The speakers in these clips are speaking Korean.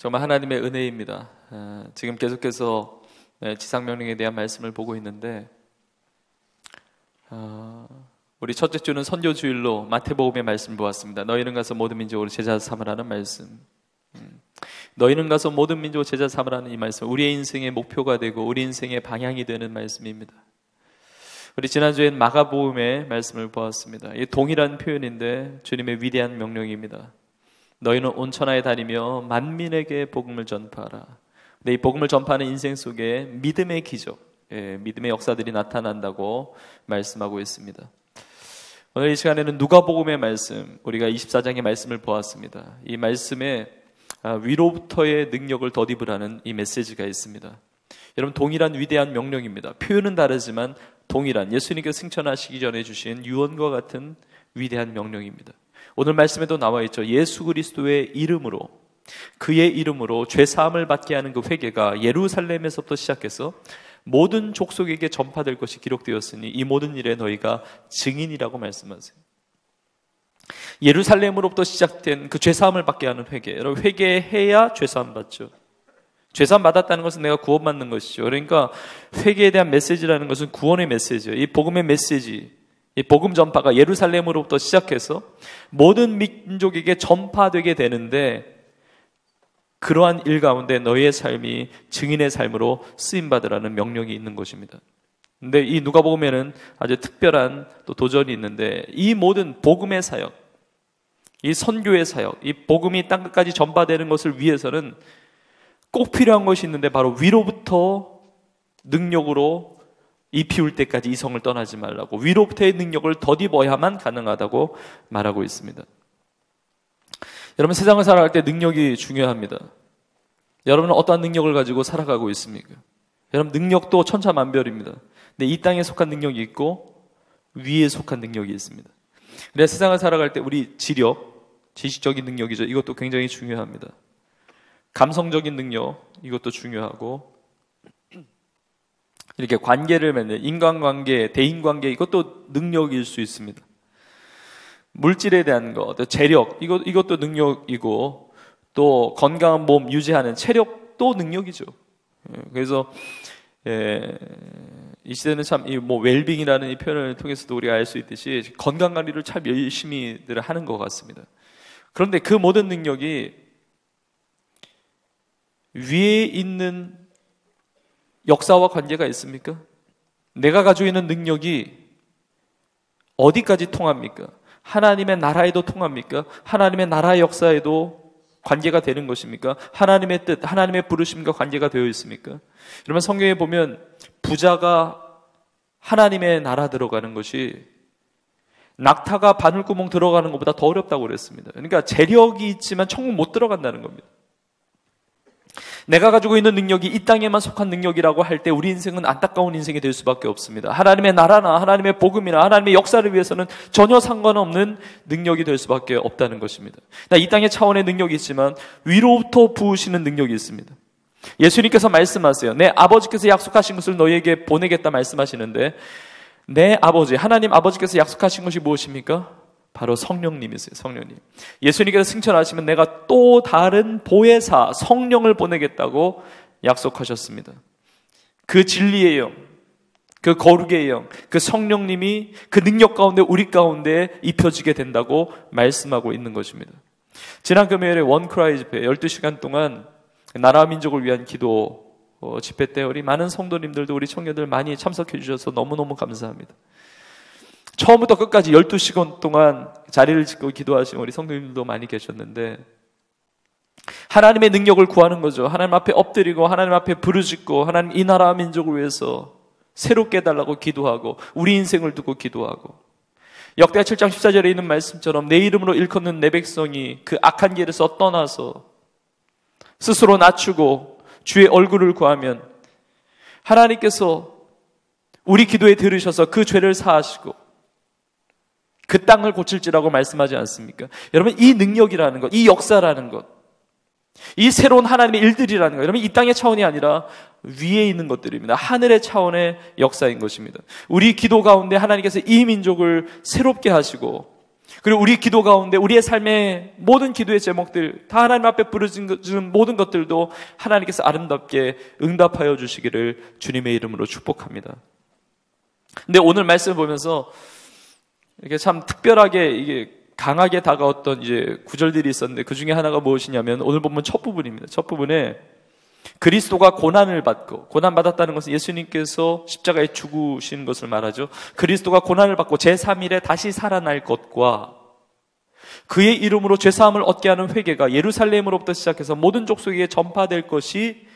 정말 하나님의 은혜입니다. 지금 계속해서 지상명령에 대한 말씀을 보고 있는데, 우리 첫째 주는 선교주일로 마태복음의 말씀 보았습니다. 너희는 가서 모든 민족으로 제자 삼으라는 말씀. 너희는 가서 모든 민족으로 제자 삼으라는 이 말씀, 우리의 인생의 목표가 되고 우리 인생의 방향이 되는 말씀입니다. 우리 지난주엔 마가복음의 말씀을 보았습니다. 이 동일한 표현인데 주님의 위대한 명령입니다. 너희는 온 천하에 다니며 만민에게 복음을 전파하라. 근데 이 복음을 전파하는 인생 속에 믿음의 기적, 믿음의 역사들이 나타난다고 말씀하고 있습니다. 오늘 이 시간에는 누가복음의 말씀, 우리가 24장의 말씀을 보았습니다. 이 말씀에 위로부터의 능력을 덧입으라는 이 메시지가 있습니다. 여러분, 동일한 위대한 명령입니다. 표현은 다르지만 동일한, 예수님께서 승천하시기 전에 주신 유언과 같은 위대한 명령입니다. 오늘 말씀에도 나와 있죠. 예수 그리스도의 이름으로, 그의 이름으로 죄사함을 받게 하는 그 회개가 예루살렘에서부터 시작해서 모든 족속에게 전파될 것이 기록되었으니 이 모든 일에 너희가 증인이라고 말씀하세요. 예루살렘으로부터 시작된 그 죄사함을 받게 하는 회개, 여러분, 회개해야 죄사함 받죠. 죄사함 받았다는 것은 내가 구원받는 것이죠. 그러니까 회개에 대한 메시지라는 것은 구원의 메시지예요. 이 복음의 메시지, 이 복음 전파가 예루살렘으로부터 시작해서 모든 민족에게 전파되게 되는데, 그러한 일 가운데 너희의 삶이 증인의 삶으로 쓰임받으라는 명령이 있는 것입니다. 근데 이 누가복음에는 아주 특별한 또 도전이 있는데, 이 모든 복음의 사역, 이 선교의 사역, 이 복음이 땅끝까지 전파되는 것을 위해서는 꼭 필요한 것이 있는데, 바로 위로부터 능력으로 이 피울 때까지 이성을 떠나지 말라고, 위로부터의 능력을 덧입어야만 가능하다고 말하고 있습니다. 여러분, 세상을 살아갈 때 능력이 중요합니다. 여러분은 어떠한 능력을 가지고 살아가고 있습니까? 여러분, 능력도 천차만별입니다. 근데 이 땅에 속한 능력이 있고 위에 속한 능력이 있습니다. 그래서 세상을 살아갈 때 우리 지식적인 능력이죠. 이것도 굉장히 중요합니다. 감성적인 능력, 이것도 중요하고, 이렇게 관계를 맺는 인간관계, 대인관계, 이것도 능력일 수 있습니다. 물질에 대한 것, 재력, 이것도 능력이고, 또 건강한 몸 유지하는 체력도 능력이죠. 그래서 이 시대는 참 웰빙이라는 이 표현을 통해서도 우리가 알 수 있듯이 건강 관리를 참 열심히들 하는 것 같습니다. 그런데 그 모든 능력이 위에 있는 역사와 관계가 있습니까? 내가 가지고 있는 능력이 어디까지 통합니까? 하나님의 나라에도 통합니까? 하나님의 나라의 역사에도 관계가 되는 것입니까? 하나님의 뜻, 하나님의 부르심과 관계가 되어 있습니까? 여러분, 성경에 보면 부자가 하나님의 나라 들어가는 것이 낙타가 바늘구멍 들어가는 것보다 더 어렵다고 그랬습니다. 그러니까 재력이 있지만 천국 못 들어간다는 겁니다. 내가 가지고 있는 능력이 이 땅에만 속한 능력이라고 할 때 우리 인생은 안타까운 인생이 될 수밖에 없습니다. 하나님의 나라나 하나님의 복음이나 하나님의 역사를 위해서는 전혀 상관없는 능력이 될 수밖에 없다는 것입니다. 이 땅의 차원의 능력이 있지만 위로부터 부으시는 능력이 있습니다. 예수님께서 말씀하세요. 내 아버지께서 약속하신 것을 너희에게 보내겠다 말씀하시는데, 내 아버지, 하나님 아버지께서 약속하신 것이 무엇입니까? 바로 성령님이세요. 성령님. 예수님께서 승천하시면 내가 또 다른 보혜사 성령을 보내겠다고 약속하셨습니다. 그 진리의 영, 그 거룩의 영, 그 성령님이 그 능력 가운데 우리 가운데 입혀지게 된다고 말씀하고 있는 것입니다. 지난 금요일에 원크라이 집회 12시간 동안 나라와 민족을 위한 기도 집회 때 우리 많은 성도님들도 우리 청년들 많이 참석해 주셔서 너무너무 감사합니다. 처음부터 끝까지 12시간 동안 자리를 짓고 기도하신 우리 성도님들도 많이 계셨는데, 하나님의 능력을 구하는 거죠. 하나님 앞에 엎드리고 하나님 앞에 부르짖고 하나님 이 나라와 민족을 위해서 새롭게 해달라고 기도하고 우리 인생을 두고 기도하고, 역대하 7장 14절에 있는 말씀처럼 내 이름으로 일컫는 내 백성이 그 악한 길에서 떠나서 스스로 낮추고 주의 얼굴을 구하면 하나님께서 우리 기도에 들으셔서 그 죄를 사하시고 그 땅을 고칠지라고 말씀하지 않습니까? 여러분, 이 능력이라는 것, 이 역사라는 것, 이 새로운 하나님의 일들이라는 것, 여러분, 이 땅의 차원이 아니라 위에 있는 것들입니다. 하늘의 차원의 역사인 것입니다. 우리 기도 가운데 하나님께서 이 민족을 새롭게 하시고 그리고 우리 기도 가운데 우리의 삶의 모든 기도의 제목들 다 하나님 앞에 부르짖는 모든 것들도 하나님께서 아름답게 응답하여 주시기를 주님의 이름으로 축복합니다. 근데 오늘 말씀을 보면서 이게 참 특별하게 이게 강하게 다가왔던 이제 구절들이 있었는데 그 중에 하나가 무엇이냐면 오늘 본문 첫 부분입니다. 첫 부분에 그리스도가 고난을 받고, 고난받았다는 것은 예수님께서 십자가에 죽으신 것을 말하죠. 그리스도가 고난을 받고 제3일에 다시 살아날 것과 그의 이름으로 죄사함을 얻게 하는 회개가 예루살렘으로부터 시작해서 모든 족속에게 전파될 것이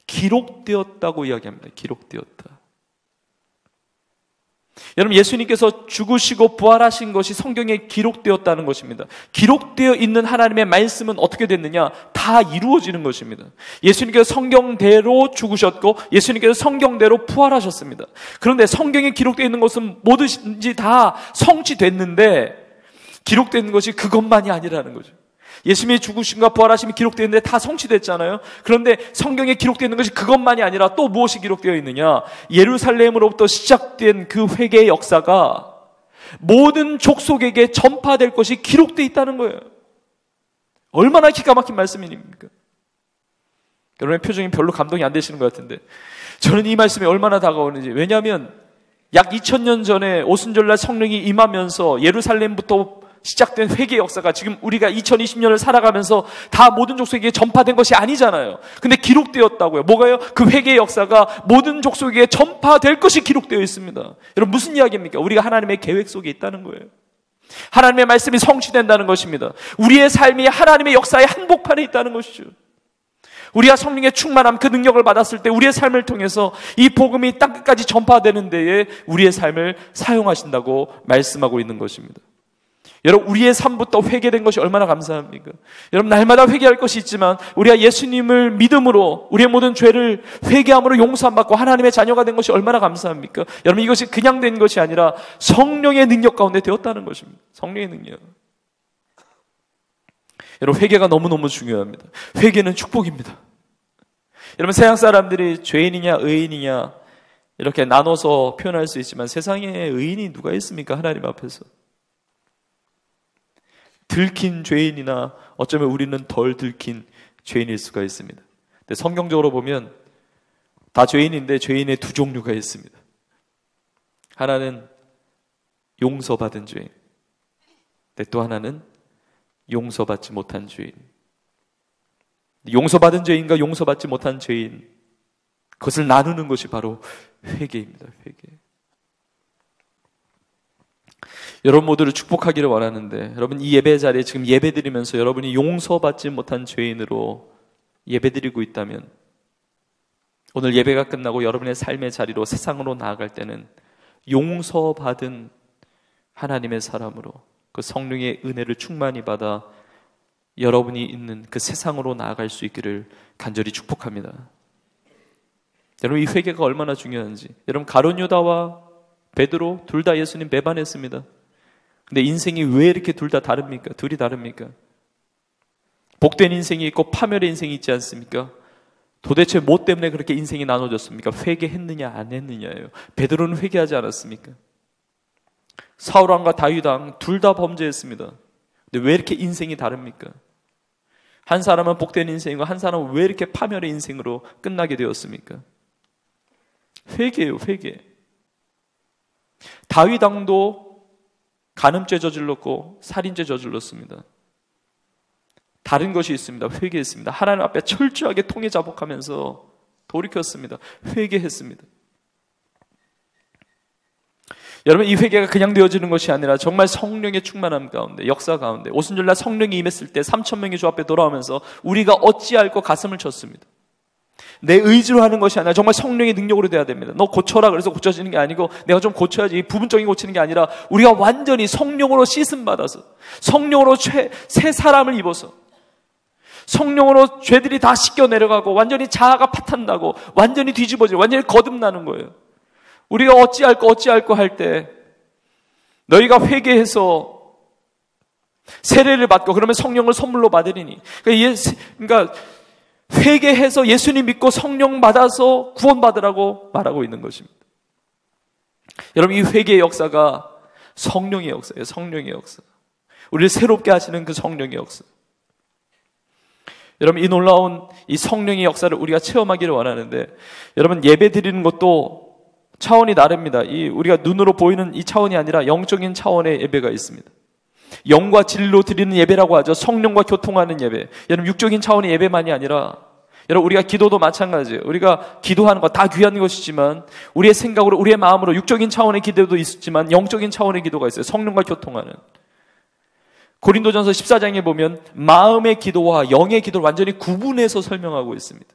기록되었다고 이야기합니다. 기록되었다. 여러분, 예수님께서 죽으시고 부활하신 것이 성경에 기록되었다는 것입니다. 기록되어 있는 하나님의 말씀은 어떻게 됐느냐? 다 이루어지는 것입니다. 예수님께서 성경대로 죽으셨고 예수님께서 성경대로 부활하셨습니다. 그런데 성경에 기록되어 있는 것은 뭐든지 다 성취됐는데 기록된 것이 그것만이 아니라는 거죠. 예수님의 죽으심과 부활하심이 기록되어 있는데 다 성취됐잖아요. 그런데 성경에 기록되어 있는 것이 그것만이 아니라 또 무엇이 기록되어 있느냐? 예루살렘으로부터 시작된 그 회개의 역사가 모든 족속에게 전파될 것이 기록되어 있다는 거예요. 얼마나 기가 막힌 말씀입니까? 여러분의 표정이 별로 감동이 안 되시는 것 같은데 저는 이 말씀이 얼마나 다가오는지, 왜냐하면 약 2000년 전에 오순절날 성령이 임하면서 예루살렘부터 시작된 회개의 역사가 지금 우리가 2020년을 살아가면서 다 모든 족속에게 전파된 것이 아니잖아요. 근데 기록되었다고요. 뭐가요? 그 회개의 역사가 모든 족속에게 전파될 것이 기록되어 있습니다. 여러분, 무슨 이야기입니까? 우리가 하나님의 계획 속에 있다는 거예요. 하나님의 말씀이 성취된다는 것입니다. 우리의 삶이 하나님의 역사의 한복판에 있다는 것이죠. 우리가 성령의 충만함, 그 능력을 받았을 때 우리의 삶을 통해서 이 복음이 땅끝까지 전파되는 데에 우리의 삶을 사용하신다고 말씀하고 있는 것입니다. 여러분, 우리의 삶부터 회개된 것이 얼마나 감사합니까? 여러분, 날마다 회개할 것이 있지만 우리가 예수님을 믿음으로 우리의 모든 죄를 회개함으로 용서함 받고 하나님의 자녀가 된 것이 얼마나 감사합니까? 여러분, 이것이 그냥 된 것이 아니라 성령의 능력 가운데 되었다는 것입니다. 성령의 능력. 여러분, 회개가 너무너무 중요합니다. 회개는 축복입니다. 여러분, 세상 사람들이 죄인이냐 의인이냐 이렇게 나눠서 표현할 수 있지만 세상에 의인이 누가 있습니까? 하나님 앞에서. 들킨 죄인이나 어쩌면 우리는 덜 들킨 죄인일 수가 있습니다. 근데 성경적으로 보면 다 죄인인데 죄인의 두 종류가 있습니다. 하나는 용서받은 죄인, 근데 또 하나는 용서받지 못한 죄인. 용서받은 죄인과 용서받지 못한 죄인, 그것을 나누는 것이 바로 회개입니다. 회개. 여러분 모두를 축복하기를 원하는데, 여러분 이 예배 자리에 지금 예배드리면서 여러분이 용서받지 못한 죄인으로 예배드리고 있다면, 오늘 예배가 끝나고 여러분의 삶의 자리로 세상으로 나아갈 때는 용서받은 하나님의 사람으로 그 성령의 은혜를 충만히 받아 여러분이 있는 그 세상으로 나아갈 수 있기를 간절히 축복합니다. 여러분, 이 회개가 얼마나 중요한지. 여러분, 가룟 유다와 베드로 둘 다 예수님 배반했습니다. 근데 인생이 왜 이렇게 둘 다 다릅니까? 둘이 다릅니까? 복된 인생이 있고 파멸의 인생이 있지 않습니까? 도대체 뭐 때문에 그렇게 인생이 나눠졌습니까? 회개했느냐 안 했느냐예요. 베드로는 회개하지 않았습니까? 사울왕과 다윗왕 둘 다 범죄했습니다. 근데 왜 이렇게 인생이 다릅니까? 한 사람은 복된 인생이고 한 사람은 왜 이렇게 파멸의 인생으로 끝나게 되었습니까? 회개예요, 회개. 다윗왕도 간음죄 저질렀고 살인죄 저질렀습니다. 다른 것이 있습니다. 회개했습니다. 하나님 앞에 철저하게 통해 자복하면서 돌이켰습니다. 회개했습니다. 여러분, 이 회개가 그냥 되어지는 것이 아니라 정말 성령의 충만함 가운데, 역사 가운데, 오순절날 성령이 임했을 때 3,000명이 주 앞에 돌아오면서 우리가 어찌할꼬 가슴을 쳤습니다. 내 의지로 하는 것이 아니라 정말 성령의 능력으로 돼야 됩니다. 너 고쳐라 그래서 고쳐지는 게 아니고 내가 좀 고쳐야지, 부분적인 고치는 게 아니라 우리가 완전히 성령으로 씻음 받아서, 성령으로 새 사람을 입어서, 성령으로 죄들이 다 씻겨 내려가고 완전히 자아가 파탄나고 완전히 뒤집어지고 완전히 거듭나는 거예요. 우리가 어찌할꼬 할 때 너희가 회개해서 세례를 받고 그러면 성령을 선물로 받으리니, 그러니까 회개해서 예수님 믿고 성령 받아서 구원받으라고 말하고 있는 것입니다. 여러분, 이 회개의 역사가 성령의 역사예요. 성령의 역사. 우리를 새롭게 하시는 그 성령의 역사. 여러분, 이 놀라운 이 성령의 역사를 우리가 체험하기를 원하는데, 여러분, 예배 드리는 것도 차원이 다릅니다. 우리가 눈으로 보이는 이 차원이 아니라 영적인 차원의 예배가 있습니다. 영과 진리로 드리는 예배라고 하죠. 성령과 교통하는 예배. 여러분, 육적인 차원의 예배만이 아니라, 여러분, 우리가 기도도 마찬가지예요. 우리가 기도하는 거 다 귀한 것이지만, 우리의 생각으로, 우리의 마음으로 육적인 차원의 기도도 있지만 영적인 차원의 기도가 있어요. 성령과 교통하는. 고린도전서 14장에 보면 마음의 기도와 영의 기도를 완전히 구분해서 설명하고 있습니다.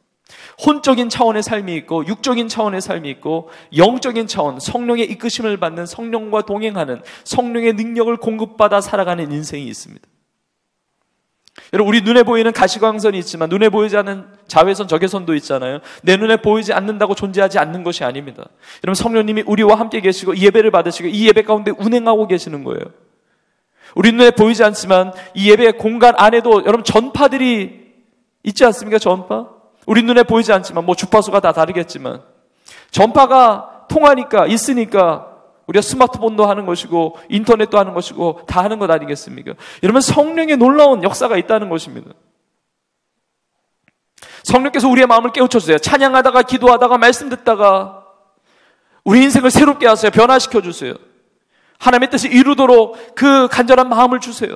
혼적인 차원의 삶이 있고 육적인 차원의 삶이 있고 영적인 차원, 성령의 이끄심을 받는, 성령과 동행하는, 성령의 능력을 공급받아 살아가는 인생이 있습니다. 여러분, 우리 눈에 보이는 가시광선이 있지만 눈에 보이지 않는 자외선, 적외선도 있잖아요. 내 눈에 보이지 않는다고 존재하지 않는 것이 아닙니다. 여러분, 성령님이 우리와 함께 계시고 이 예배를 받으시고 이 예배 가운데 운행하고 계시는 거예요. 우리 눈에 보이지 않지만 이 예배 공간 안에도 여러분 전파들이 있지 않습니까? 전파? 우리 눈에 보이지 않지만 주파수가 다 다르겠지만 전파가 통하니까, 있으니까 우리가 스마트폰도 하는 것이고 인터넷도 하는 것이고 다 하는 것 아니겠습니까? 여러분, 성령의 놀라운 역사가 있다는 것입니다. 성령께서 우리의 마음을 깨우쳐주세요. 찬양하다가, 기도하다가, 말씀 듣다가 우리 인생을 새롭게 하세요. 변화시켜주세요. 하나님의 뜻을 이루도록 그 간절한 마음을 주세요.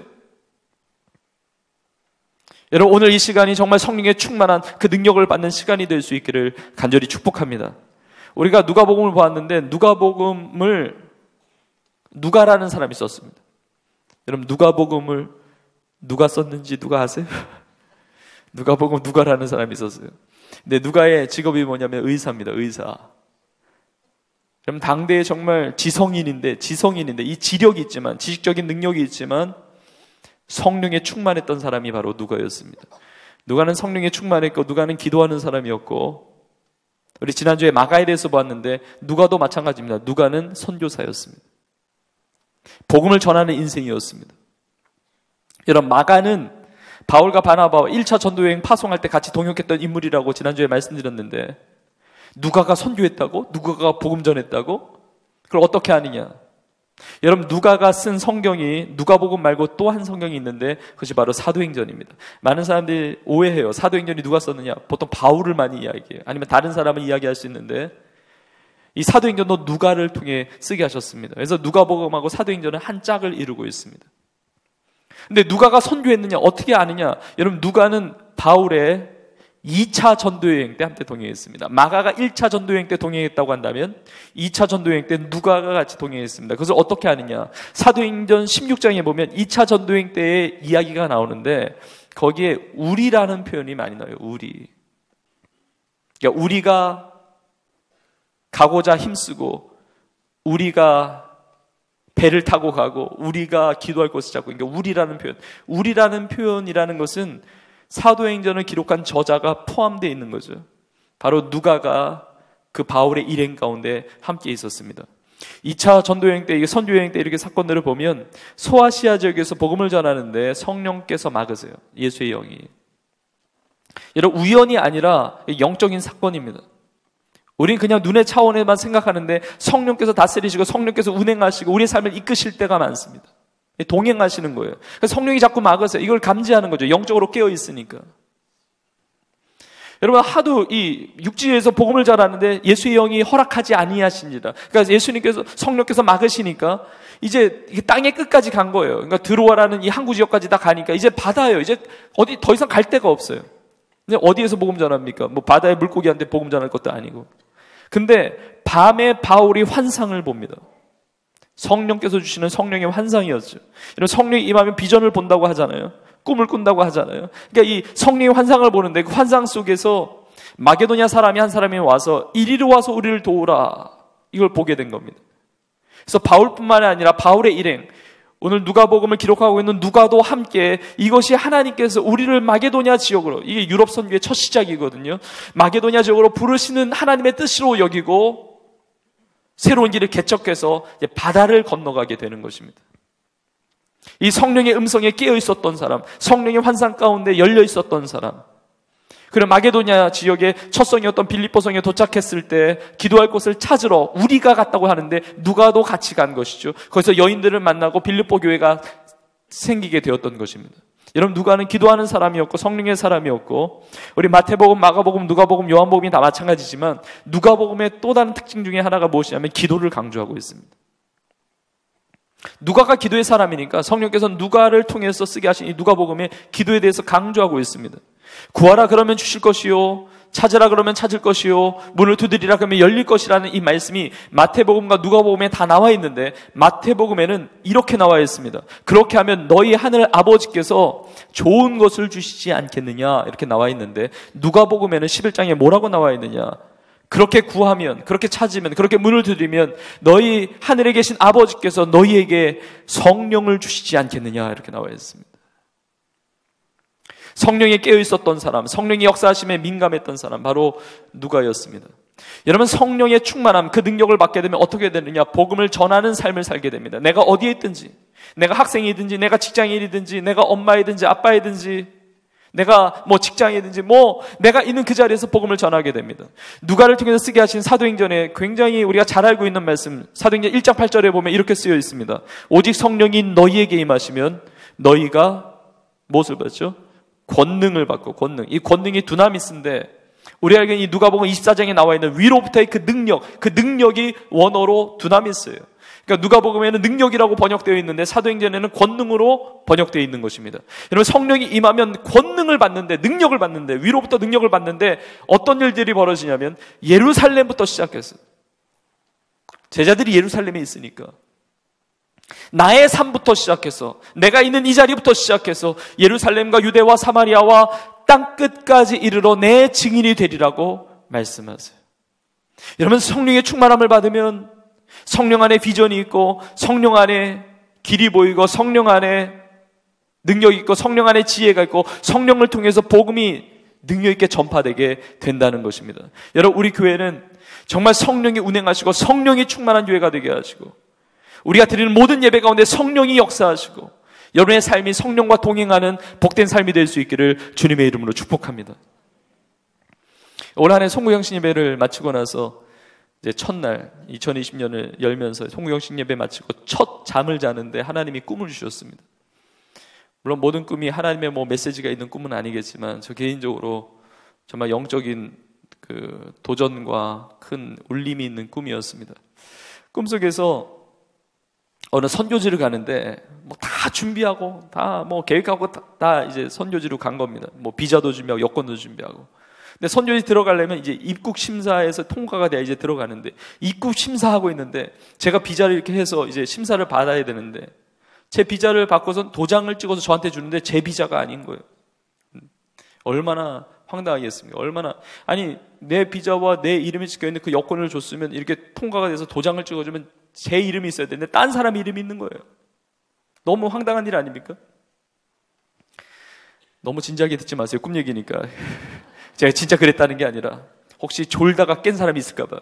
여러분, 오늘 이 시간이 정말 성령의 충만한 그 능력을 받는 시간이 될 수 있기를 간절히 축복합니다. 우리가 누가복음을 보았는데 누가복음을 누가라는 사람이 썼습니다. 여러분, 누가복음을 누가 썼는지 누가 아세요? 누가복음 누가라는 사람이 썼어요. 근데 누가의 직업이 뭐냐면 의사입니다. 의사. 그럼 당대에 정말 지성인인데 이 지력이 있지만, 지식적인 능력이 있지만 성령에 충만했던 사람이 바로 누가였습니다. 누가는 성령에 충만했고 누가는 기도하는 사람이었고, 우리 지난주에 마가에 대해서 보았는데 누가도 마찬가지입니다. 누가는 선교사였습니다. 복음을 전하는 인생이었습니다. 여러분, 마가는 바울과 바나바와 1차 전도여행 파송할 때 같이 동역했던 인물이라고 지난주에 말씀드렸는데, 누가가 선교했다고? 누가가 복음 전했다고? 그걸 어떻게 아느냐? 여러분, 누가가 쓴 성경이 누가복음 말고 또 한 성경이 있는데 그것이 바로 사도행전입니다. 많은 사람들이 오해해요. 사도행전이 누가 썼느냐? 보통 바울을 많이 이야기해요. 아니면 다른 사람을 이야기할 수 있는데, 이 사도행전도 누가를 통해 쓰게 하셨습니다. 그래서 누가복음하고 사도행전은 한 짝을 이루고 있습니다. 근데 누가가 선교했느냐? 어떻게 아느냐? 여러분, 누가는 바울의 2차 전도여행 때 함께 동행했습니다. 마가가 1차 전도여행 때 동행했다고 한다면 2차 전도여행 때 누가가 같이 동행했습니다. 그것을 어떻게 아느냐? 사도행전 16장에 보면 2차 전도여행 때의 이야기가 나오는데 거기에 우리라는 표현이 많이 나와요. 우리. 그러니까 우리가 가고자 힘쓰고, 우리가 배를 타고 가고, 우리가 기도할 곳을 찾고, 그러니까 우리라는 표현. 우리라는 표현이라는 것은 사도행전을 기록한 저자가 포함되어 있는 거죠. 바로 누가가 그 바울의 일행 가운데 함께 있었습니다. 2차 전도여행 때, 선교여행 때 이렇게 사건들을 보면 소아시아 지역에서 복음을 전하는데 성령께서 막으세요. 예수의 영이. 여러분, 우연이 아니라 영적인 사건입니다. 우린 그냥 눈의 차원에만 생각하는데 성령께서 다스리시고 성령께서 운행하시고 우리의 삶을 이끄실 때가 많습니다. 동행하시는 거예요. 그래서 성령이 자꾸 막으세요. 이걸 감지하는 거죠. 영적으로 깨어 있으니까. 여러분, 하도 이 육지에서 복음을 전하는데 예수의 영이 허락하지 아니하십니다. 그러니까 예수님께서, 성령께서 막으시니까 이제 땅의 끝까지 간 거예요. 그러니까 드로아라는 이 항구 지역까지 다 가니까 이제 바다예요. 이제 어디 더 이상 갈 데가 없어요. 근데 어디에서 복음 전합니까? 바다의 물고기한테 복음 전할 것도 아니고. 근데 밤에 바울이 환상을 봅니다. 성령께서 주시는 성령의 환상이었죠. 이런 성령이 임하면 비전을 본다고 하잖아요. 꿈을 꾼다고 하잖아요. 그러니까 이 성령의 환상을 보는데 그 환상 속에서 마게도냐 사람이 한 사람이 와서 이리로 와서 우리를 도우라, 이걸 보게 된 겁니다. 그래서 바울뿐만 아니라 바울의 일행, 오늘 누가복음을 기록하고 있는 누가도 함께 이것이 하나님께서 우리를 마게도냐 지역으로, 이게 유럽 선교의 첫 시작이거든요. 마게도냐 지역으로 부르시는 하나님의 뜻으로 여기고 새로운 길을 개척해서 이제 바다를 건너가게 되는 것입니다. 이 성령의 음성에 깨어 있었던 사람, 성령의 환상 가운데 열려 있었던 사람, 그리고 마게도냐 지역의 첫 성이었던 빌립보 성에 도착했을 때 기도할 곳을 찾으러 우리가 갔다고 하는데 누가도 같이 간 것이죠. 거기서 여인들을 만나고 빌립보 교회가 생기게 되었던 것입니다. 여러분, 누가는 기도하는 사람이었고 성령의 사람이었고, 우리 마태복음, 마가복음, 누가복음, 요한복음이 다 마찬가지지만 누가복음의 또 다른 특징 중에 하나가 무엇이냐면 기도를 강조하고 있습니다. 누가가 기도의 사람이니까 성령께서 누가를 통해서 쓰게 하신 이 누가복음에 기도에 대해서 강조하고 있습니다. 구하라 그러면 주실 것이요, 찾으라 그러면 찾을 것이요, 문을 두드리라 그러면 열릴 것이라는 이 말씀이 마태복음과 누가복음에 다 나와 있는데, 마태복음에는 이렇게 나와 있습니다. 그렇게 하면 너희 하늘 아버지께서 좋은 것을 주시지 않겠느냐, 이렇게 나와 있는데, 누가복음에는 11장에 뭐라고 나와 있느냐, 그렇게 구하면, 그렇게 찾으면, 그렇게 문을 두드리면 너희 하늘에 계신 아버지께서 너희에게 성령을 주시지 않겠느냐, 이렇게 나와 있습니다. 성령에 깨어 있었던 사람, 성령의 역사하심에 민감했던 사람, 바로 누가였습니다. 여러분, 성령의 충만함, 그 능력을 받게 되면 어떻게 되느냐? 복음을 전하는 삶을 살게 됩니다. 내가 어디에 있든지, 내가 학생이든지, 내가 직장인이든지, 내가 엄마이든지, 아빠이든지, 내가 직장이든지, 내가 있는 그 자리에서 복음을 전하게 됩니다. 누가를 통해서 쓰게 하신 사도행전에 굉장히 우리가 잘 알고 있는 말씀, 사도행전 1장 8절에 보면 이렇게 쓰여 있습니다. 오직 성령이 너희에게 임하시면 너희가 무엇을 받죠? 권능을 받고, 권능. 이 권능이 두나미스인데, 우리 알기로는 이 누가복음 24장에 나와 있는 위로부터의 그 능력이 원어로 두나미스예요. 그러니까 누가복음에는 능력이라고 번역되어 있는데 사도행전에는 권능으로 번역되어 있는 것입니다. 여러분, 성령이 임하면 권능을 받는데, 능력을 받는데, 위로부터 능력을 받는데 어떤 일들이 벌어지냐면 예루살렘부터 시작해서, 제자들이 예루살렘에 있으니까 나의 삶부터 시작해서, 내가 있는 이 자리부터 시작해서 예루살렘과 유대와 사마리아와 땅끝까지 이르러 내 증인이 되리라고 말씀하세요. 여러분, 성령의 충만함을 받으면 성령 안에 비전이 있고, 성령 안에 길이 보이고, 성령 안에 능력이 있고, 성령 안에 지혜가 있고, 성령을 통해서 복음이 능력 있게 전파되게 된다는 것입니다. 여러분, 우리 교회는 정말 성령이 운행하시고 성령이 충만한 교회가 되게 하시고, 우리가 드리는 모든 예배 가운데 성령이 역사하시고 여러분의 삶이 성령과 동행하는 복된 삶이 될 수 있기를 주님의 이름으로 축복합니다. 올 한 해 송구영신 예배를 마치고 나서 이제 첫날 2020년을 열면서 송구영신 예배 마치고 첫 잠을 자는데 하나님이 꿈을 주셨습니다. 물론 모든 꿈이 하나님의 메시지가 있는 꿈은 아니겠지만, 저 개인적으로 정말 영적인 그 도전과 큰 울림이 있는 꿈이었습니다. 꿈속에서 어느 선교지를 가는데 다 준비하고 다 계획하고 다 이제 선교지로 간 겁니다. 비자도 준비하고 여권도 준비하고. 근데 선교지 들어가려면 이제 입국 심사에서 통과가 돼야 이제 들어가는데, 입국 심사하고 있는데 제가 비자를 이렇게 해서 이제 심사를 받아야 되는데, 제 비자를 받고선 도장을 찍어서 저한테 주는데 제 비자가 아닌 거예요. 얼마나 황당하겠습니까? 아니, 내 비자와 내 이름이 찍혀있는 그 여권을 줬으면 이렇게 통과가 돼서 도장을 찍어주면 제 이름이 있어야 되는데 딴 사람 이름이 있는 거예요. 너무 황당한 일 아닙니까? 너무 진지하게 듣지 마세요. 꿈 얘기니까. 제가 진짜 그랬다는 게 아니라 혹시 졸다가 깬 사람이 있을까 봐.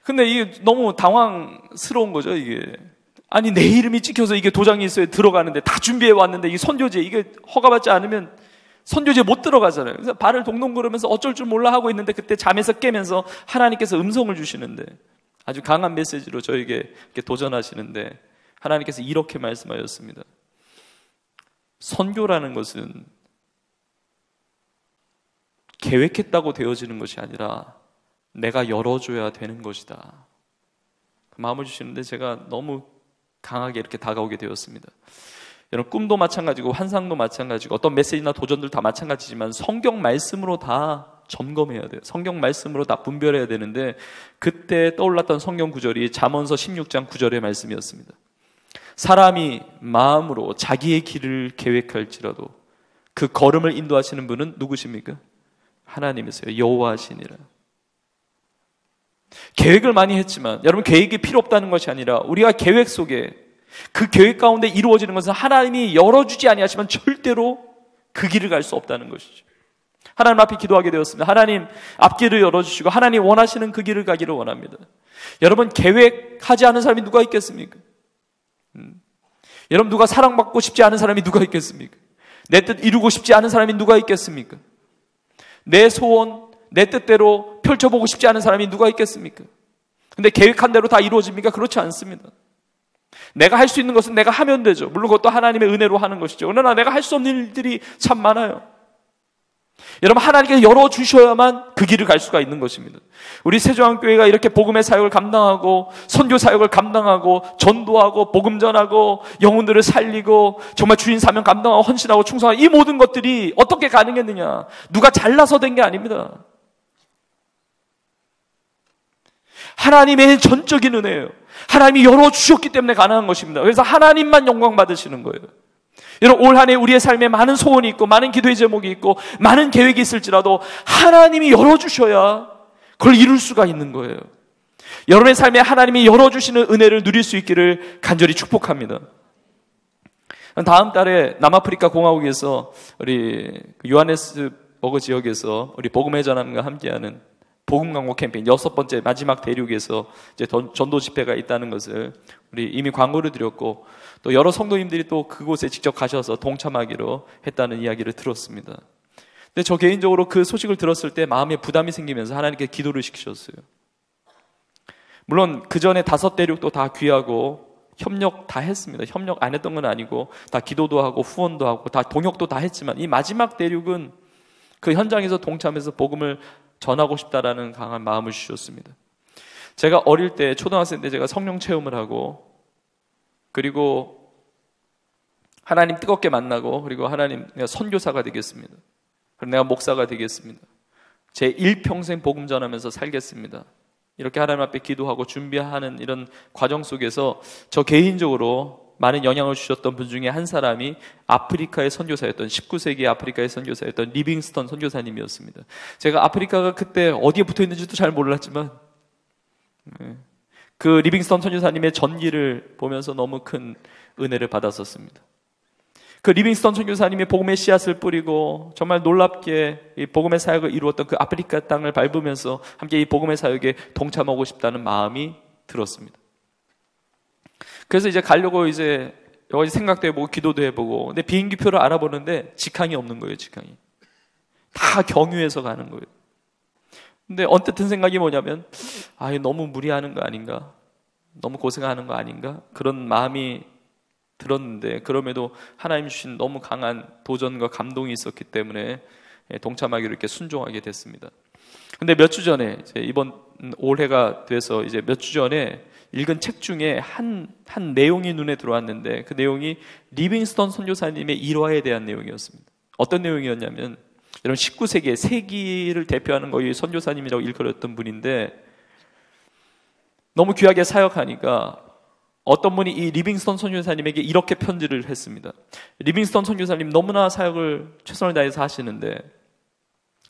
근데 이게 너무 당황스러운 거죠, 이게. 아니, 내 이름이 찍혀서 이게 도장이 있어야 들어가는데, 다 준비해 왔는데 이게 선교지에 이게 허가받지 않으면 선교지에 못 들어가잖아요. 그래서 발을 동동 구르면서 어쩔 줄 몰라 하고 있는데, 그때 잠에서 깨면서 하나님께서 음성을 주시는데, 아주 강한 메시지로 저에게 이렇게 도전하시는데, 하나님께서 이렇게 말씀하셨습니다. 선교라는 것은 계획했다고 되어지는 것이 아니라 내가 열어줘야 되는 것이다. 그 마음을 주시는데 제가 너무 강하게 이렇게 다가오게 되었습니다. 여러분, 꿈도 마찬가지고 환상도 마찬가지고 어떤 메시지나 도전들 다 마찬가지지만 성경 말씀으로 다 점검해야 돼요. 성경 말씀으로 다 분별해야 되는데, 그때 떠올랐던 성경 구절이 잠언서 16장 9절의 말씀이었습니다. 사람이 마음으로 자기의 길을 계획할지라도 그 걸음을 인도하시는 분은 누구십니까? 하나님이세요. 여호와시니라. 계획을 많이 했지만, 여러분, 계획이 필요 없다는 것이 아니라 우리가 계획 속에, 그 계획 가운데 이루어지는 것은 하나님이 열어주지 아니하시면 절대로 그 길을 갈 수 없다는 것이죠. 하나님 앞에 기도하게 되었습니다. 하나님, 앞길을 열어주시고 하나님 원하시는 그 길을 가기를 원합니다. 여러분, 계획하지 않은 사람이 누가 있겠습니까? 여러분, 누가 사랑받고 싶지 않은 사람이 누가 있겠습니까? 내 뜻 이루고 싶지 않은 사람이 누가 있겠습니까? 내 소원, 내 뜻대로 펼쳐보고 싶지 않은 사람이 누가 있겠습니까? 근데 계획한 대로 다 이루어집니까? 그렇지 않습니다. 내가 할 수 있는 것은 내가 하면 되죠. 물론 그것도 하나님의 은혜로 하는 것이죠. 그러나 내가 할 수 없는 일들이 참 많아요. 여러분, 하나님께서 열어주셔야만 그 길을 갈 수가 있는 것입니다. 우리 세종교회가 이렇게 복음의 사역을 감당하고 선교 사역을 감당하고 전도하고 복음 전하고 영혼들을 살리고 정말 주인 사명 감당하고 헌신하고 충성하고 이 모든 것들이 어떻게 가능했느냐? 누가 잘나서 된 게 아닙니다. 하나님의 전적인 은혜예요. 하나님이 열어주셨기 때문에 가능한 것입니다. 그래서 하나님만 영광 받으시는 거예요. 여러분, 올 한 해 우리의 삶에 많은 소원이 있고 많은 기도의 제목이 있고 많은 계획이 있을지라도 하나님이 열어주셔야 그걸 이룰 수가 있는 거예요. 여러분의 삶에 하나님이 열어주시는 은혜를 누릴 수 있기를 간절히 축복합니다. 다음 달에 남아프리카 공화국에서 우리 요하네스버그 지역에서 우리 복음의 전함과 함께하는 복음 광고 캠페인 6번째 마지막 대륙에서 이제 전도 집회가 있다는 것을 우리 이미 광고를 드렸고 또 여러 성도님들이 또 그곳에 직접 가셔서 동참하기로 했다는 이야기를 들었습니다. 근데 저 개인적으로 그 소식을 들었을 때 마음에 부담이 생기면서 하나님께 기도를 시키셨어요. 물론 그 전에 5대륙도 다 귀하고 협력 다 했습니다. 협력 안 했던 건 아니고 다 기도도 하고 후원도 하고 다 동역도 다 했지만 이 마지막 대륙은 그 현장에서 동참해서 복음을 전하고 싶다라는 강한 마음을 주셨습니다. 제가 어릴 때 초등학생 때 제가 성령 체험을 하고 그리고 하나님 뜨겁게 만나고 그리고 하나님 내가 선교사가 되겠습니다. 그리고 내가 목사가 되겠습니다. 제 일평생 복음 전하면서 살겠습니다. 이렇게 하나님 앞에 기도하고 준비하는 이런 과정 속에서 저 개인적으로 많은 영향을 주셨던 분 중에 한 사람이 아프리카의 선교사였던 19세기 아프리카의 선교사였던 리빙스턴 선교사님이었습니다. 제가 아프리카가 그때 어디에 붙어 있는지도 잘 몰랐지만 그 리빙스턴 선교사님의 전기를 보면서 너무 큰 은혜를 받았었습니다. 그 리빙스턴 선교사님이 복음의 씨앗을 뿌리고 정말 놀랍게 이 복음의 사역을 이루었던 그 아프리카 땅을 밟으면서 함께 이 복음의 사역에 동참하고 싶다는 마음이 들었습니다. 그래서 이제 가려고 이제 여러 가지 생각도 해보고 기도도 해보고 근데 비행기표를 알아보는데 직항이 없는 거예요. 직항이 다 경유해서 가는 거예요. 근데 언뜻 든 생각이 뭐냐면 너무 무리하는 거 아닌가, 너무 고생하는 거 아닌가 그런 마음이 들었는데 그럼에도 하나님 주신 너무 강한 도전과 감동이 있었기 때문에 동참하기로 이렇게 순종하게 됐습니다. 근데 몇 주 전에 이제 이번 올해가 돼서 이제 몇 주 전에 읽은 책 중에 한 내용이 눈에 들어왔는데 그 내용이 리빙스턴 선교사님의 일화에 대한 내용이었습니다. 어떤 내용이었냐면 여러분 19세기에 세기를 대표하는 거의 선교사님이라고 일컬었던 분인데 너무 귀하게 사역하니까 어떤 분이 이 리빙스턴 선교사님에게 이렇게 편지를 했습니다. 리빙스턴 선교사님 너무나 사역을 최선을 다해서 하시는데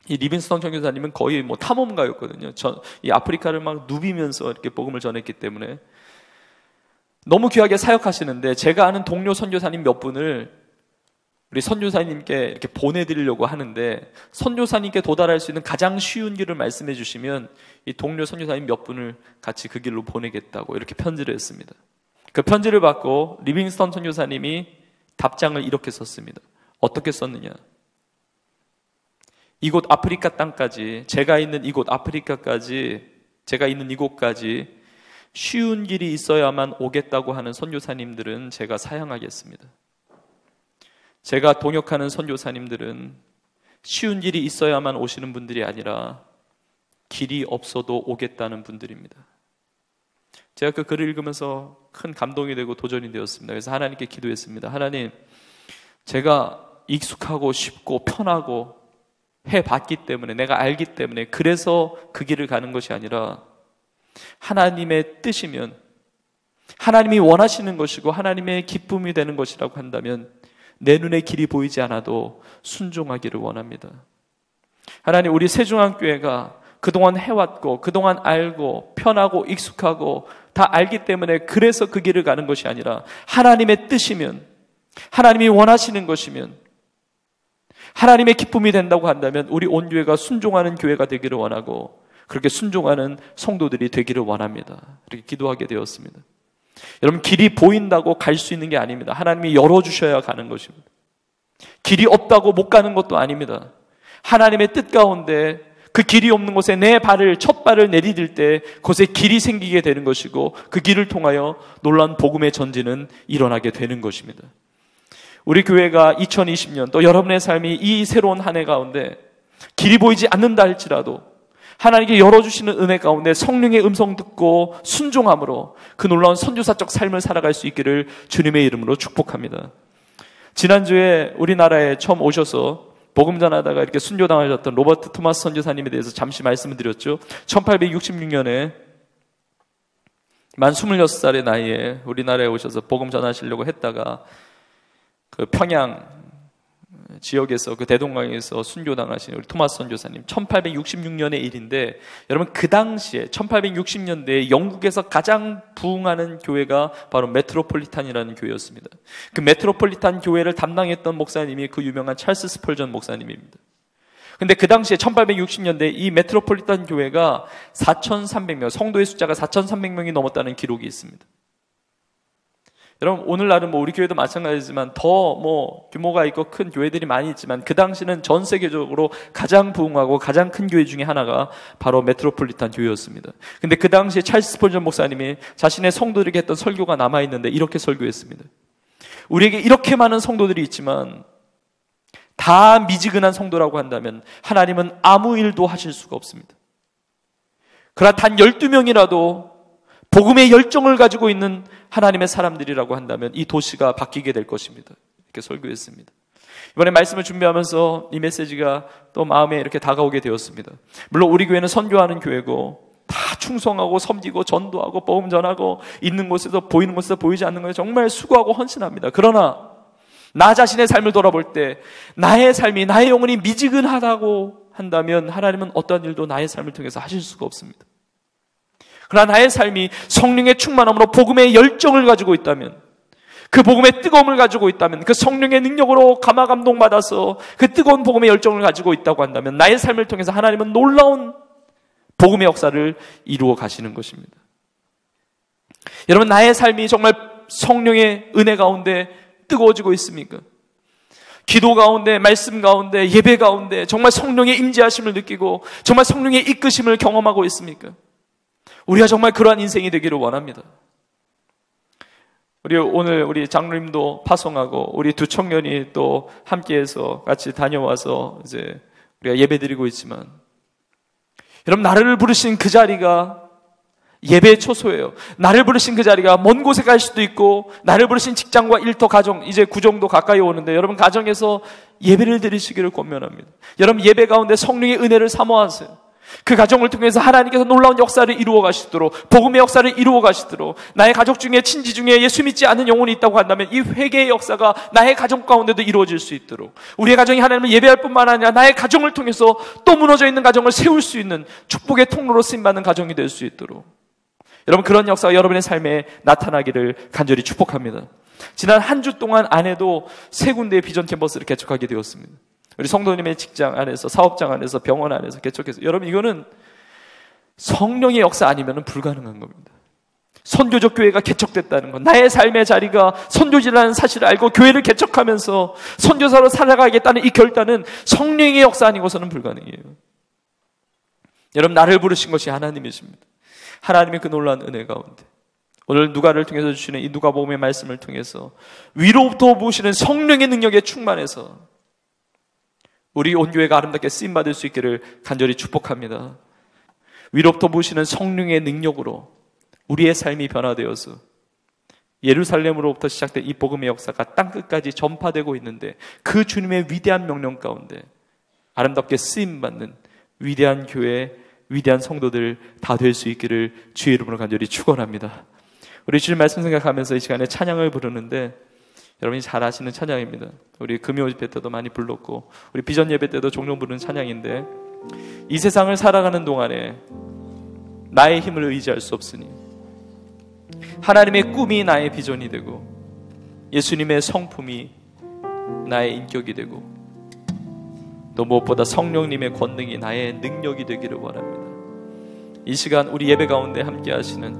이 리빙스턴 선교사님은 거의 뭐 탐험가였거든요. 이 아프리카를 막 누비면서 이렇게 복음을 전했기 때문에 너무 귀하게 사역하시는데 제가 아는 동료 선교사님 몇 분을 우리 선교사님께 이렇게 보내드리려고 하는데 선교사님께 도달할 수 있는 가장 쉬운 길을 말씀해 주시면 이 동료 선교사님 몇 분을 같이 그 길로 보내겠다고 이렇게 편지를 했습니다. 그 편지를 받고 리빙스턴 선교사님이 답장을 이렇게 썼습니다. 어떻게 썼느냐? 이곳 아프리카 땅까지, 제가 있는 이곳 아프리카까지, 제가 있는 이곳까지 쉬운 길이 있어야만 오겠다고 하는 선교사님들은 제가 사양하겠습니다. 제가 동역하는 선교사님들은 쉬운 길이 있어야만 오시는 분들이 아니라 길이 없어도 오겠다는 분들입니다. 제가 그 글을 읽으면서 큰 감동이 되고 도전이 되었습니다. 그래서 하나님께 기도했습니다. 하나님, 제가 익숙하고 쉽고 편하고 해봤기 때문에, 내가 알기 때문에 그래서 그 길을 가는 것이 아니라 하나님의 뜻이면, 하나님이 원하시는 것이고 하나님의 기쁨이 되는 것이라고 한다면 내 눈에 길이 보이지 않아도 순종하기를 원합니다. 하나님, 우리 세종한교회가 그동안 해왔고 그동안 알고 편하고 익숙하고 다 알기 때문에 그래서 그 길을 가는 것이 아니라 하나님의 뜻이면, 하나님이 원하시는 것이면, 하나님의 기쁨이 된다고 한다면 우리 온 교회가 순종하는 교회가 되기를 원하고 그렇게 순종하는 성도들이 되기를 원합니다. 이렇게 기도하게 되었습니다. 여러분, 길이 보인다고 갈 수 있는 게 아닙니다. 하나님이 열어주셔야 가는 것입니다. 길이 없다고 못 가는 것도 아닙니다. 하나님의 뜻 가운데 그 길이 없는 곳에 내 첫 발을 내디딜 때 그곳에 길이 생기게 되는 것이고 그 길을 통하여 놀라운 복음의 전진은 일어나게 되는 것입니다. 우리 교회가 2020년 또 여러분의 삶이 이 새로운 한 해 가운데 길이 보이지 않는다 할지라도 하나님께 열어주시는 은혜 가운데 성령의 음성 듣고 순종함으로 그 놀라운 선교사적 삶을 살아갈 수 있기를 주님의 이름으로 축복합니다. 지난주에 우리나라에 처음 오셔서 복음 전하다가 이렇게 순교당하셨던 로버트 토마스 선교사님에 대해서 잠시 말씀을 드렸죠. 1866년에 만 26살의 나이에 우리나라에 오셔서 복음 전하시려고 했다가 그 평양 지역에서 그 대동강에서 순교당하신 우리 토마스 선교사님 1866년의 일인데 여러분 그 당시에 1860년대에 영국에서 가장 부흥하는 교회가 바로 메트로폴리탄이라는 교회였습니다. 그 메트로폴리탄 교회를 담당했던 목사님이 그 유명한 찰스 스펄전 목사님입니다. 근데 그 당시에 1860년대 이 메트로폴리탄 교회가 4,300명, 성도의 숫자가 4,300명이 넘었다는 기록이 있습니다. 여러분 오늘날은 우리 교회도 마찬가지지만 더 규모가 있고 큰 교회들이 많이 있지만 그 당시는 전 세계적으로 가장 부흥하고 가장 큰 교회 중에 하나가 바로 메트로폴리탄 교회였습니다. 근데 그 당시에 찰스 스펄전 목사님이 자신의 성도들에게 했던 설교가 남아있는데 이렇게 설교했습니다. 우리에게 이렇게 많은 성도들이 있지만 다 미지근한 성도라고 한다면 하나님은 아무 일도 하실 수가 없습니다. 그러나 단 12명이라도 복음의 열정을 가지고 있는 하나님의 사람들이라고 한다면 이 도시가 바뀌게 될 것입니다. 이렇게 설교했습니다. 이번에 말씀을 준비하면서 이 메시지가 또 마음에 이렇게 다가오게 되었습니다. 물론 우리 교회는 선교하는 교회고 다 충성하고 섬기고 전도하고 복음 전하고 있는 곳에서 보이는 곳에서 보이지 않는 곳에 정말 수고하고 헌신합니다. 그러나 나 자신의 삶을 돌아볼 때 나의 삶이 나의 영혼이 미지근하다고 한다면 하나님은 어떤 일도 나의 삶을 통해서 하실 수가 없습니다. 그러나 나의 삶이 성령의 충만함으로 복음의 열정을 가지고 있다면 그 복음의 뜨거움을 가지고 있다면 그 성령의 능력으로 감화 감동받아서 그 뜨거운 복음의 열정을 가지고 있다고 한다면 나의 삶을 통해서 하나님은 놀라운 복음의 역사를 이루어 가시는 것입니다. 여러분 나의 삶이 정말 성령의 은혜 가운데 뜨거워지고 있습니까? 기도 가운데, 말씀 가운데, 예배 가운데 정말 성령의 임재하심을 느끼고 정말 성령의 이끄심을 경험하고 있습니까? 우리가 정말 그러한 인생이 되기를 원합니다. 오늘 우리 장로님도 파송하고 우리 두 청년이 또 함께해서 같이 다녀와서 이제 우리가 예배드리고 있지만 여러분 나를 부르신 그 자리가 예배의 초소예요. 나를 부르신 그 자리가 먼 곳에 갈 수도 있고 나를 부르신 직장과 일터, 가정 이제 구정도 가까이 오는데 여러분 가정에서 예배를 드리시기를 권면합니다. 여러분 예배 가운데 성령의 은혜를 사모하세요. 그 가정을 통해서 하나님께서 놀라운 역사를 이루어 가시도록 복음의 역사를 이루어 가시도록 나의 가족 중에 친지 중에 예수 믿지 않는 영혼이 있다고 한다면 이 회개의 역사가 나의 가정 가운데도 이루어질 수 있도록 우리의 가정이 하나님을 예배할 뿐만 아니라 나의 가정을 통해서 또 무너져 있는 가정을 세울 수 있는 축복의 통로로 쓰임받는 가정이 될 수 있도록 여러분 그런 역사가 여러분의 삶에 나타나기를 간절히 축복합니다. 지난 한 주 동안 안에도 세 군데의 비전 캠퍼스를 개척하게 되었습니다. 우리 성도님의 직장 안에서, 사업장 안에서, 병원 안에서 개척해서 여러분 이거는 성령의 역사 아니면 불가능한 겁니다. 선교적 교회가 개척됐다는 것, 나의 삶의 자리가 선교지라는 사실을 알고 교회를 개척하면서 선교사로 살아가겠다는 이 결단은 성령의 역사 아니고서는 불가능해요. 여러분 나를 부르신 것이 하나님이십니다. 하나님의 그 놀라운 은혜 가운데 오늘 누가를 통해서 주시는 이 누가복음의 말씀을 통해서 위로부터 부으시는 성령의 능력에 충만해서 우리 온 교회가 아름답게 쓰임받을 수 있기를 간절히 축복합니다. 위로부터 부으시는 성령의 능력으로 우리의 삶이 변화되어서 예루살렘으로부터 시작된 이 복음의 역사가 땅끝까지 전파되고 있는데 그 주님의 위대한 명령 가운데 아름답게 쓰임받는 위대한 교회, 위대한 성도들 다 될 수 있기를 주의 이름으로 간절히 축원합니다. 우리 주님 말씀 생각하면서 이 시간에 찬양을 부르는데 여러분이 잘 아시는 찬양입니다. 우리 금요 집회 때도 많이 불렀고 우리 비전 예배 때도 종종 부르는 찬양인데 이 세상을 살아가는 동안에 나의 힘을 의지할 수 없으니 하나님의 꿈이 나의 비전이 되고 예수님의 성품이 나의 인격이 되고 또 무엇보다 성령님의 권능이 나의 능력이 되기를 원합니다. 이 시간 우리 예배 가운데 함께 하시는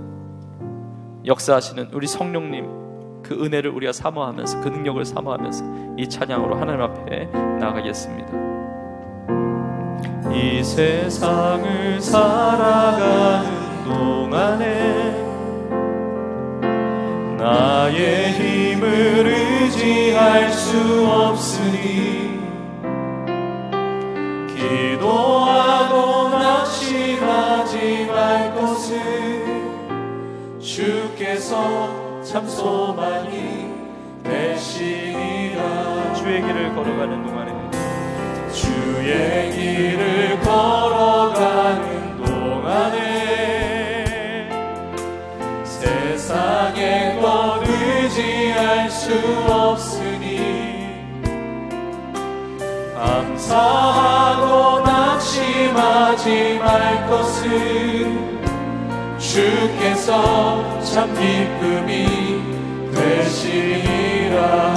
역사하시는 우리 성령님 그 은혜를 우리가 사모하면서 그 능력을 사모하면서 이 찬양으로 하나님 앞에 나아가겠습니다. 이 세상을 살아가는 동안에 나의 힘을 의지할 수 없으니 기도하고 낙심하지 말 것을 주께서 참 소망이 되시리라. 주의 길을 걸어가는 동안에 주의 길을 걸어가는 동안에 세상의 것 의지할 수 없으니 감사하고 낙심하지 말 것을 주께서 참 기쁨이 되시리라.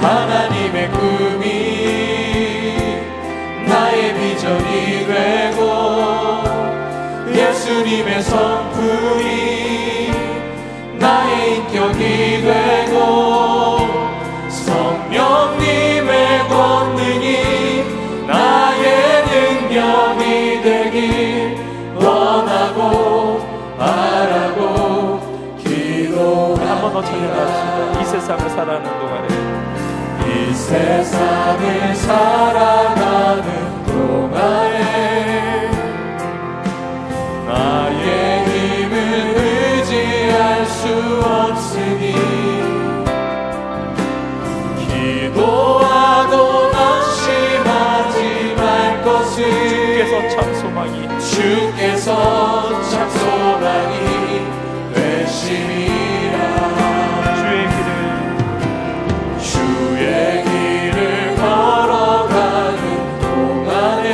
하나님의 꿈이 나의 비전이 되고 예수님의 성품이 나의 인격이 되고 성령님의 권능이 나의 능력이 되길 원하고 바라고 기도합니다. 한 번 더 찬양합시다. 이 세상을 살아가는 동안에 이 세상을 살아가는 동안에 나의 힘을 의지할 수 없으니 기도하고 낙심하지 말 것을 주께서 참 소망이 되시리라. 주의 길을 걸어가는 동안에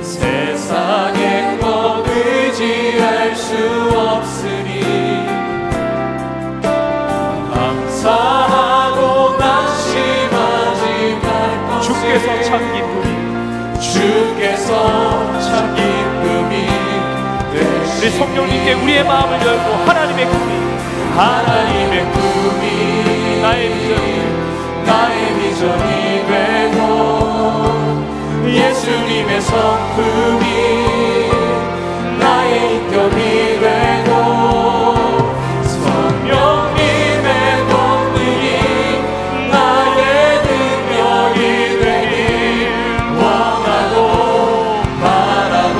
세상의 것 의지할 수 없으니 감사하고 낙심하지 말 것을 주께서 참 기쁨이 되시니 우리 성령님께 우리의 마음을 열고 하나님의 꿈이 나의 비전이 되고 예수님의 성품이 나의 인격이 되고 성령님의 권능이 나의 능력이 되길 원하고 바라고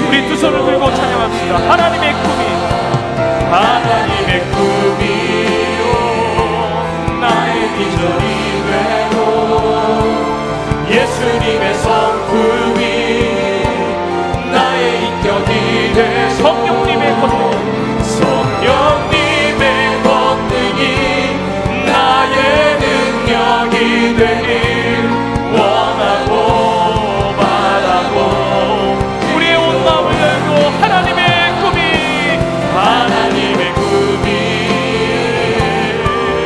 우리 두 손을 들고 찬양합시다. 하나님의 꿈이 나의 비전이 되고 예수님의 성품이 나의 인격이 되고 성령님의 권능이 나의 능력이 되길 원하고 바라고 우리의 온 마음을 열고 하나님의 꿈이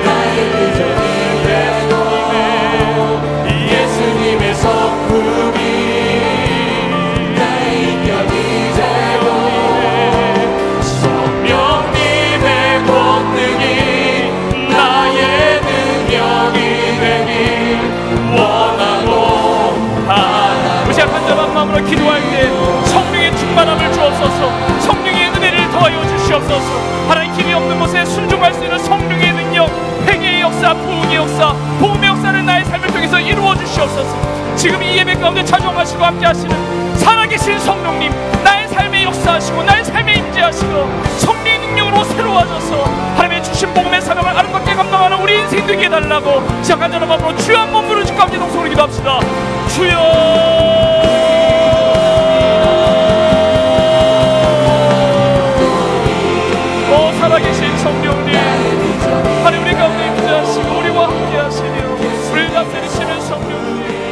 나의 비전이 되고 예수님의 성품이 나의 인격이 되고 성령님의 권능이 나의 능력이 되길 원하고 바라고 우리 간절한 마음으로 기도할 때 성령의 충만함을 주옵소서. 성령의 은혜를 더하여 주시옵소서. 하나님 길이 없는 곳에 순종할 수 있는 성령의 능력, 회개의 역사, 부흥의 역사, 복음의 역사를 나의 삶을 통해서 이루어 주시옵소서. 지금 이 예배 가운데 찬송하시고 함께 하시는 살아계신 성령님, 나의 삶에 역사하시고 나의 삶에 임재하시고 성령의 능력으로 새로워져서 하나님의 주신 복음의 사명을 아름답게 감당하는 우리 인생 되게 해달라고 시작한 자는 마음으로 주여 한번 부르짖고 함께 동성으로 기도합시다. 주여 살아계신 성령님, 하나님 우리 가운데 임재하시고 우리와 함께 하시며 우리를 다스리시는 성령님,